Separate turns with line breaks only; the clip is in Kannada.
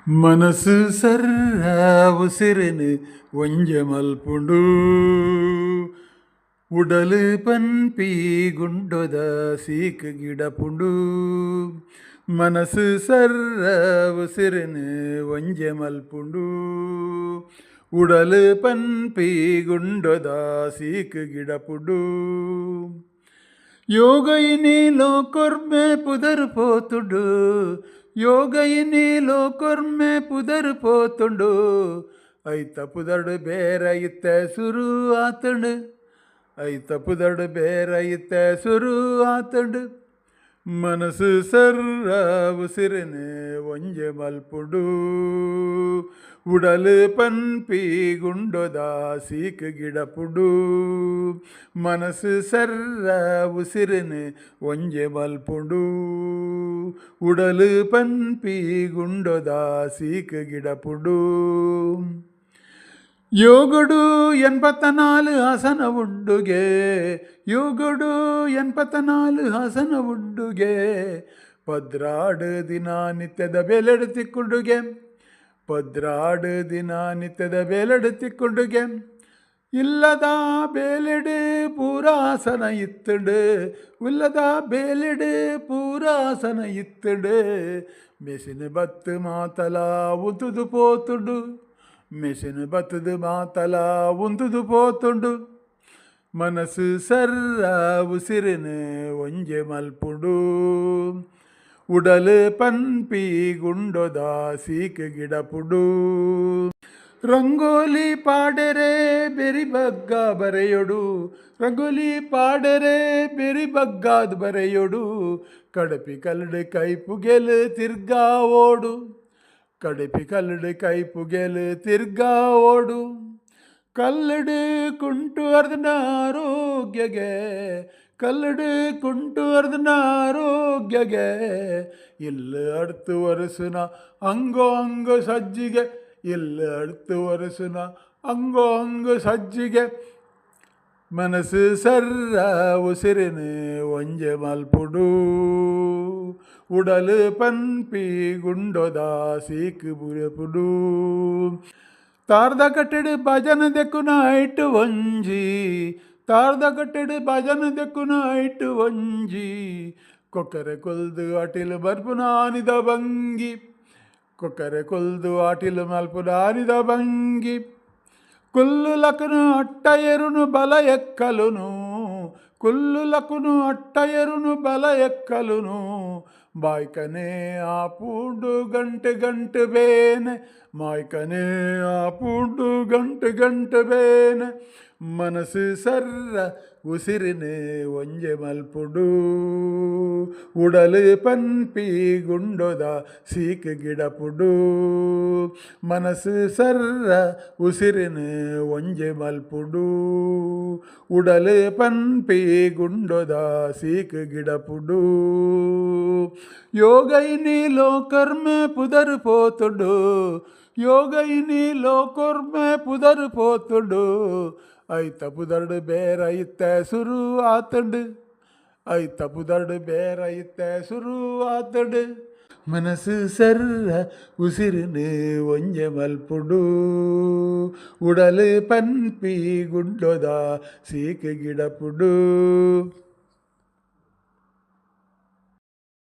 ಮನಸ್ಸು ಸರ್ರ ಉಸಿರಿന് ಒಂಜಮಲ್ಪುಂಡು ಉಡಲು ಪನ್ಪಿ ಗುಂಡೊದ ಸೀಕ ಗಿಡಪುಂಡು ಮನಸ್ಸು ಸರ್ರ ಉಸಿರಿന് ಒಂಜಮಲ್ಪುಂಡು ಉಡಲು ಪನ್ಪಿ ಗುಂಡೊದ ಸೀಕ ಗಿಡಪುಂಡು ಯೋಗಯಿನಿలో కొర్మే పుదరిపోతుడు ಯೋಗಯಿನಿలో కొర్మే పుదరిపోతుండు ಐತ ಪುದಡು ಬೇರ ಇತ್ತೆ ಸುರು ಆತಂಡು ಐತ ಪುದಡು ಬೇರ ಇತ್ತೆ ಸುರು ಆತಂಡು ಮನಸ್ಸು ಸರ್ರ ಉಸಿರಿന് ಒಂಜೆ ಮಲ್ಪುಡು ಉಡಲು ಪನ್ಪಿ ಗುಂಡೊದ ಸೀಕ ಗಿಡಪುಡು ಮನಸ್ಸು ಸರ್ರ ಉಸಿರಿന് ಒಂಜೆ ಮಲ್ಪುಡು ಉಡಲು ಪನ್ಪಿ ಗುಂಡೊದ ಸೀಕ ಗಿಡಪುಡು ಯೋಗುಡು 84 ಆಸನ ಉಂಡುಗೆ ಯೋಗುಡು 84 ಆಸನ ಉಂಡುಗೆ ಪದ್ರಾಡು ದಿನ ನಿತ್ಯದ ಬೇಲೆಡುತ್ತಿಕ್ಕುಂಡುಗೆ ಪದ್ರಾಡು ದಿನ ನಿತ್ಯದ ಬೇಲೆಡುತ್ತಿಕ್ಕುಂಡುಗೆ ಇಲ್ಲದ ಬೇಲೆಡು ಪೂರಾಸನ ಇತ್ತುಡು ಇಲ್ಲದ ಬೇಲೆಡು ಪೂರಾಸನ ಇತ್ತುಡು ಮೆಸಿನ ಬತ್ತು ಮಾತಲ ಉಂತುದು ಪೋತುಡು ಮೆಸಿನ ಬತ್ತದು ಮಾತಲ ಉಂತುದು ಪೋತುಂಡು ಮನಸ್ಸು ಸರ್ರ ಉಸಿರಿന് ಒಂಜೆ ಮಲ್ಪುಡು ಉಡಲು ಪನ್ಪಿ ಗುಂಡೊದ ಸೀಕ ಗಿಡಪುಡು ರಂಗೋಲಿ ಪಾಡೆರೆ ಬೆರಿ ಬಗ್ಗ ಬರೆಯೊಡು ರಂಗೋಲಿ ಪಾಡೆರೆ ಬೆರಿ ಬಗ್ಗಾದ ಬರೆಯೊಡು ಕಡಪಿ ಕಲ್ಲಡು ಕೈಪುಗೆಲು ತಿರ್ಗಾ ಓಡು ಕಡಪಿ ಕಲ್ಲಡು ಕೈಪುಗೆಲು ತಿರ್ಗಾ ಓಡು ಕಲ್ಲಡು ಕುಂಟು ಅರ್ಧನ ಆರೋಗ್ಯಗೆ ಕಲ್ಲಡು ಕುಂಟು ಅರ್ಧನ ಆರೋಗ್ಯಗೆ ಇಲ್ಲ ಅಡ್ತು ವರಸುನ ಅಂಗೋ ಅಂಗೋ ಸಜ್ಜಿಗೆ ಇಲ್ಲ ಅಡ್ತು ವರಸುನ ಅಂಗೋ ಅಂಗೋ ಸಜ್ಜಿಗೆ ಮನಸ್ಸು ಸರ್ರ ಉಸಿರಿന് ಒಂಜೆ ಮಲ್ಪುಡು ಉಡಲು ಪನ್ಪಿ ಗುಂಡೊದ ಸೀಕ ಬುರಪುಡು ತಾರ್ದ ಕಟ್ಟೆಡು ಭಜನ ದೆಕ್ಕುನ ಐಟು ಒಂಜಿ ತಾರ್ದ ಕಟ್ಟೆಡು ಭಜನ ದೆಕ್ಕುನ ಐಟು ಒಂಜಿ ಕೊಕ್ಕರೆ ಕೊಲ್ದು ಅಟಿಲು ಬರ್ಪುನ ಆನಿದ ಭಂಗಿ ಕೊಕ್ಕರೆ ಕೊಲ್ದು ಅಟಿಲು ಮಲ್ಪುನ ಆನಿದ ಭಂಗಿ ಕುಲ್ಲುಲಕನು ಅಟ್ಟ ಎರುನು ಬಲ ಎಕ್ಕಲುನು ಕುಲ್ಲುಲಕನು ಅಟ್ಟ ಎರುನು ಬಲ ಎಕ್ಕಲುನು ಬಾಯ್ಕನೆ ಆಪುಂಡು ಗಂಟೆ ಗಂಟೆ ಬೇನೆ ಮಾಯ್ಕನೆ ಆಪುಂಡು ಗಂಟೆ ಗಂಟೆ ಬೇನೆ ಮನಸ್ಸು ಸರ್ರ ಉಸಿರಿന് ಒಂಜೆ ಮಲ್ಪುಡು ಉಡಲು ಪನ್ಪಿ ಗುಂಡೊದ ಸೀಕ ಗಿಡಪುಡು ಮನಸ್ಸು ಸರ್ರ ಉಸಿರಿന് ಒಂಜೆ ಮಲ್ಪುಡು ಉಡಲು ಪನ್ಪಿ ಗುಂಡೊದ ಸೀಕ ಗಿಡಪುಡು ಯೋಗಯಿನಿలో కొర్మే పుదరిపోతుడు ಯೋಗಯಿನಿలో కొర్మే పుదరిపోతుడు ಐತ ಪುದರ್ಡು ಬೇರ ಇತ್ತೆ ಸುರು ಆತಂಡು ಐತ ಪುದರ್ಡು ಬೇರ ಇತ್ತೆ ಸುರು ಆತಂಡು ಮನಸ್ಸು ಸರ್ರ ಉಸಿರಿന് ಒಂಜೆ ಮಲ್ಪುಡು ಉಡಲು ಪನ್ಪಿ ಗುಂಡೊದ ಸೀಕ ಗಿಡಪುಡು